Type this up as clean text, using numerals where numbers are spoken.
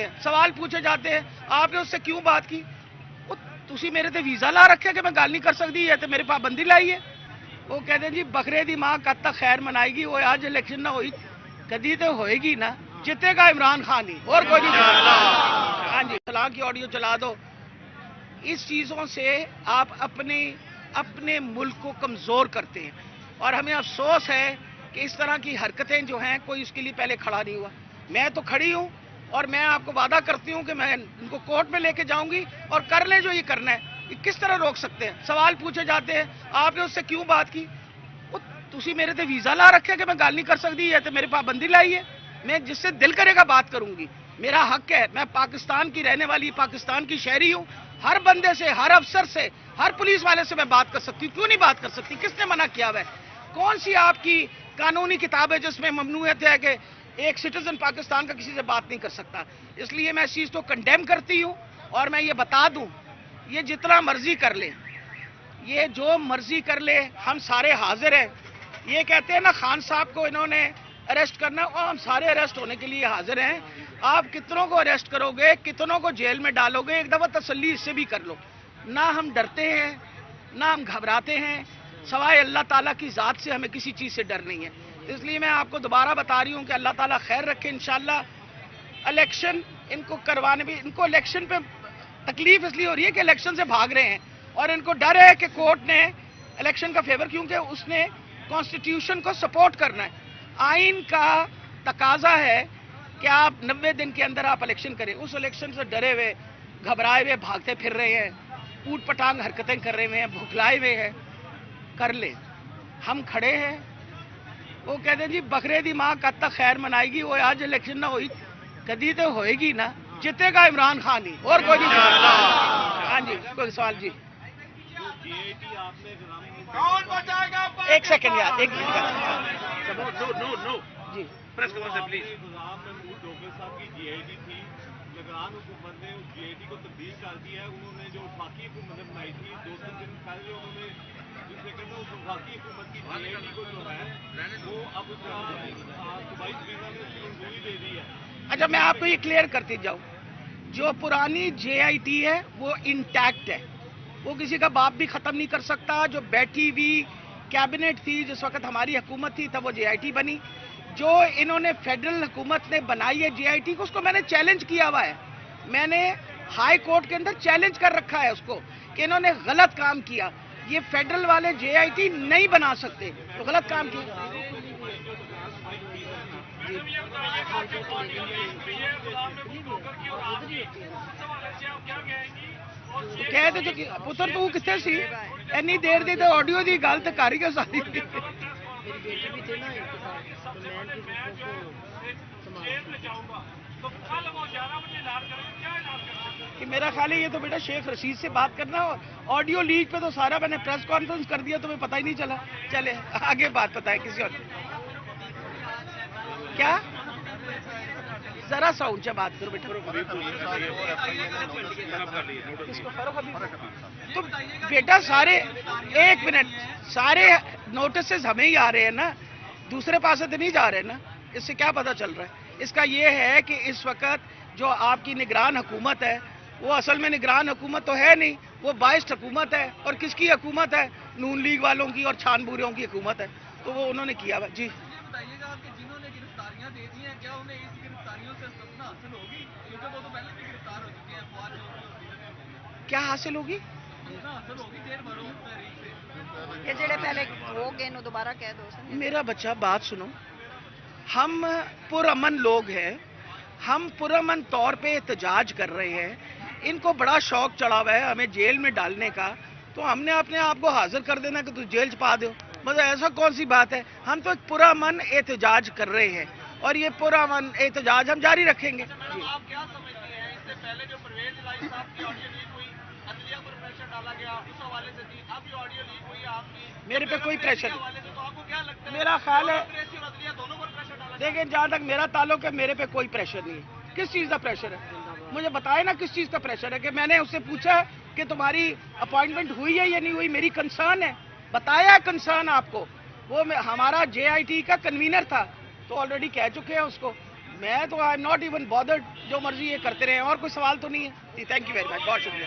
सकते हैं, सवाल पूछे जाते हैं, आपने उससे क्यों बात की? तुसी मेरे ते वीज़ा ला रखे कि मैं गल नहीं कर सकती है, तो मेरे पाबंदी लाई है। वो कहते हैं जी बकरे दी माँ कद तक खैर मनाएगी, वो आज इलेक्शन ना हुई कदी तो होएगी ना, जीतेगा इमरान खान ही, और कोई नहीं। हाँ जी, तलाक की ऑडियो चला दो। इस चीज़ों से आप अपने मुल्क को कमज़ोर करते हैं, और हमें अफसोस है कि इस तरह की हरकतें जो हैं कोई उसके लिए पहले खड़ा नहीं हुआ। मैं तो खड़ी हूँ, और मैं आपको वादा करती हूँ कि मैं इनको कोर्ट में लेके जाऊंगी, और कर ले जो ये करना है। ये किस तरह रोक सकते हैं? सवाल पूछे जाते हैं, आपने उससे क्यों बात की? तुसी मेरे ते वीज़ा ला रखे कि मैं गल नहीं कर सकती है, तो मेरे पाबंदी लाई है। मैं जिससे दिल करेगा बात करूंगी, मेरा हक है। मैं पाकिस्तान की रहने वाली, पाकिस्तान की शहरी हूँ। हर बंदे से, हर अफसर से, हर पुलिस वाले से मैं बात कर सकती हूँ। क्यों नहीं बात कर सकती? किसने मना किया हुआ है? कौन सी आपकी कानूनी किताब है जिसमें ममनूयत है कि एक सिटीजन पाकिस्तान का किसी से बात नहीं कर सकता? इसलिए मैं इस चीज़ को कंडेम करती हूँ, और मैं ये बता दूँ, ये जितना मर्जी कर ले, ये जो मर्जी कर ले, हम सारे हाजिर हैं। ये कहते हैं ना खान साहब को इन्होंने अरेस्ट करना, और हम सारे अरेस्ट होने के लिए हाजिर हैं। आप कितनों को अरेस्ट करोगे, कितनों को जेल में डालोगे, एक दफ़ा तसल्ली इससे भी कर लो। ना हम डरते हैं, ना हम घबराते हैं, सवाए अल्लाह ताला की ज़ात से हमें किसी चीज़ से डर नहीं है। इसलिए मैं आपको दोबारा बता रही हूँ कि अल्लाह ताला खैर रखे। इंशाल्लाह इलेक्शन इनको करवाने भी, इनको इलेक्शन पे तकलीफ इसलिए हो रही है कि इलेक्शन से भाग रहे हैं, और इनको डर है कि कोर्ट ने इलेक्शन का फेवर, क्योंकि उसने कॉन्स्टिट्यूशन को सपोर्ट करना है। आइन का तकाजा है कि आप 90 दिन के अंदर आप इलेक्शन करें। उस इलेक्शन से डरे हुए, घबराए हुए भागते फिर रहे हैं, ऊट पटांग हरकतें कर रहे हैं, भुखलाए हुए हैं। कर ले, हम खड़े हैं। वो कहते हैं जी बकरे दी माँ कद तक खैर मनाएगी, वो आज इलेक्शन ना हुई कदी तो होएगी ना, जीतेगा इमरान खान ही, और कोई नहीं। हाँ जी, कोई सवाल जी? कौन बचाएगा? एक सेकंड यार, एक मिनट जी। प्रेस कवर से प्लीज। साहब की जीआईटी थी, निगरान हुकूमत ने उस जीआईटी को तब्दील कर दिया है। उन्होंने जो वफाकी हुकूमत बनाई थी 2-3 दिन पहले, उन्होंने जिससे कहते हैं उस वफाकी हुकूमत की जीआईटी को जो है वो अब उसका सूबाई वीजा में उसकी मंजूरी दे दी है। अच्छा, मैं आपको ये क्लियर करती जाऊँ, जो पुरानी जेआईटी है वो इंटैक्ट है, वो किसी का बाप भी खत्म नहीं कर सकता। जो बैठी हुई कैबिनेट थी जिस वक्त हमारी हुकूमत थी, तब वो जेआईटी बनी। जो इन्होंने फेडरल हुकूमत ने बनाई है जेआईटी को, उसको मैंने चैलेंज किया हुआ है। मैंने हाई कोर्ट के अंदर चैलेंज कर रखा है उसको कि इन्होंने गलत काम किया। ये फेडरल वाले जेआईटी नहीं बना सकते, तो गलत काम किया। कह दे जो पुत्र तू कितने सी इन्नी देर दी तो ऑडियो दी गल तो कर ही सारी। कि मेरा ख्याल है ये तो बेटा शेख रशीद से बात करना, ऑडियो लीक पे तो सारा मैंने प्रेस कॉन्फ्रेंस कर दिया, तुम्हें पता ही नहीं चला। चले आगे बात बताए किसी और। क्या जरा सा ऊंचा बात करो बेटा। तो बेटा सारे, एक मिनट, सारे नोटिसेस हमें ही आ रहे हैं ना, दूसरे पासे तो नहीं जा रहे ना। इससे क्या पता चल रहा है? इसका ये है कि इस वक्त जो आपकी निगरान हुकूमत है वो असल में निगरान हुकूमत तो है नहीं, वो बाइस्ड हुकूमत है। और किसकी हुकूमत है? नून लीग वालों की और छानबूरियों की हुकूमत है। तो वो उन्होंने किया हुआ। जी बताइएगा कि जिन्होंने गिरफ्तारियां दे दी हैं, क्या उन्हें इस गिरफ्तारियों से सपना हासिल होगी? क्योंकि वो तो पहले भी गिरफ्तार हो चुके हैं। क्या हासिल होगी? हासिल होगी जेल भरो तहरीक से ये जेड़े पहले हो गए नो दोबारा कह दो। मेरा बच्चा बात सुनो, हम पुरअमन लोग हैं, हम पुरअमन तौर पे एहतजाज कर रहे हैं। इनको बड़ा शौक चढ़ा हुआ है हमें जेल में डालने का, तो हमने अपने आप को हाजिर कर देना कि तू जेल पा दो। मतलब ऐसा कौन सी बात है? हम तो एक पुरअमन एहतजाज कर रहे हैं, और ये पुरअमन एहतजाज हम जारी रखेंगे। आप क्या समझते हैं? इससे पहले जो परवेज इलाही साहब की ऑडियो लीक हुई, अदलिया पर प्रेशर डाला गया, उस हवाले से थी, अब ये ऑडियो लीक हुई है आपकी, मेरे पे कोई प्रेशर नहीं। तो आपको क्या लगता है? मेरा ख्याल है, दोनों पर प्रेशर डाला? देखिए जहाँ तक मेरा ताल्लुक है, मेरे पे कोई प्रेशर नहीं है। किस चीज़ का प्रेशर है? मुझे बताए ना किस चीज़ का प्रेशर है। कि मैंने उससे पूछा कि तुम्हारी अपॉइंटमेंट हुई है या नहीं हुई, मेरी कंसर्न है, बताया कंसर्न आपको। वो हमारा जेआईटी का कन्वीनर था, तो ऑलरेडी कह चुके हैं उसको। میں تو I am not even bothered, جو مرضی یہ کرتے رہے، اور کوئی سوال تو نہیں ہے جی. تھینک یو ویری مچ، بہت شکریہ.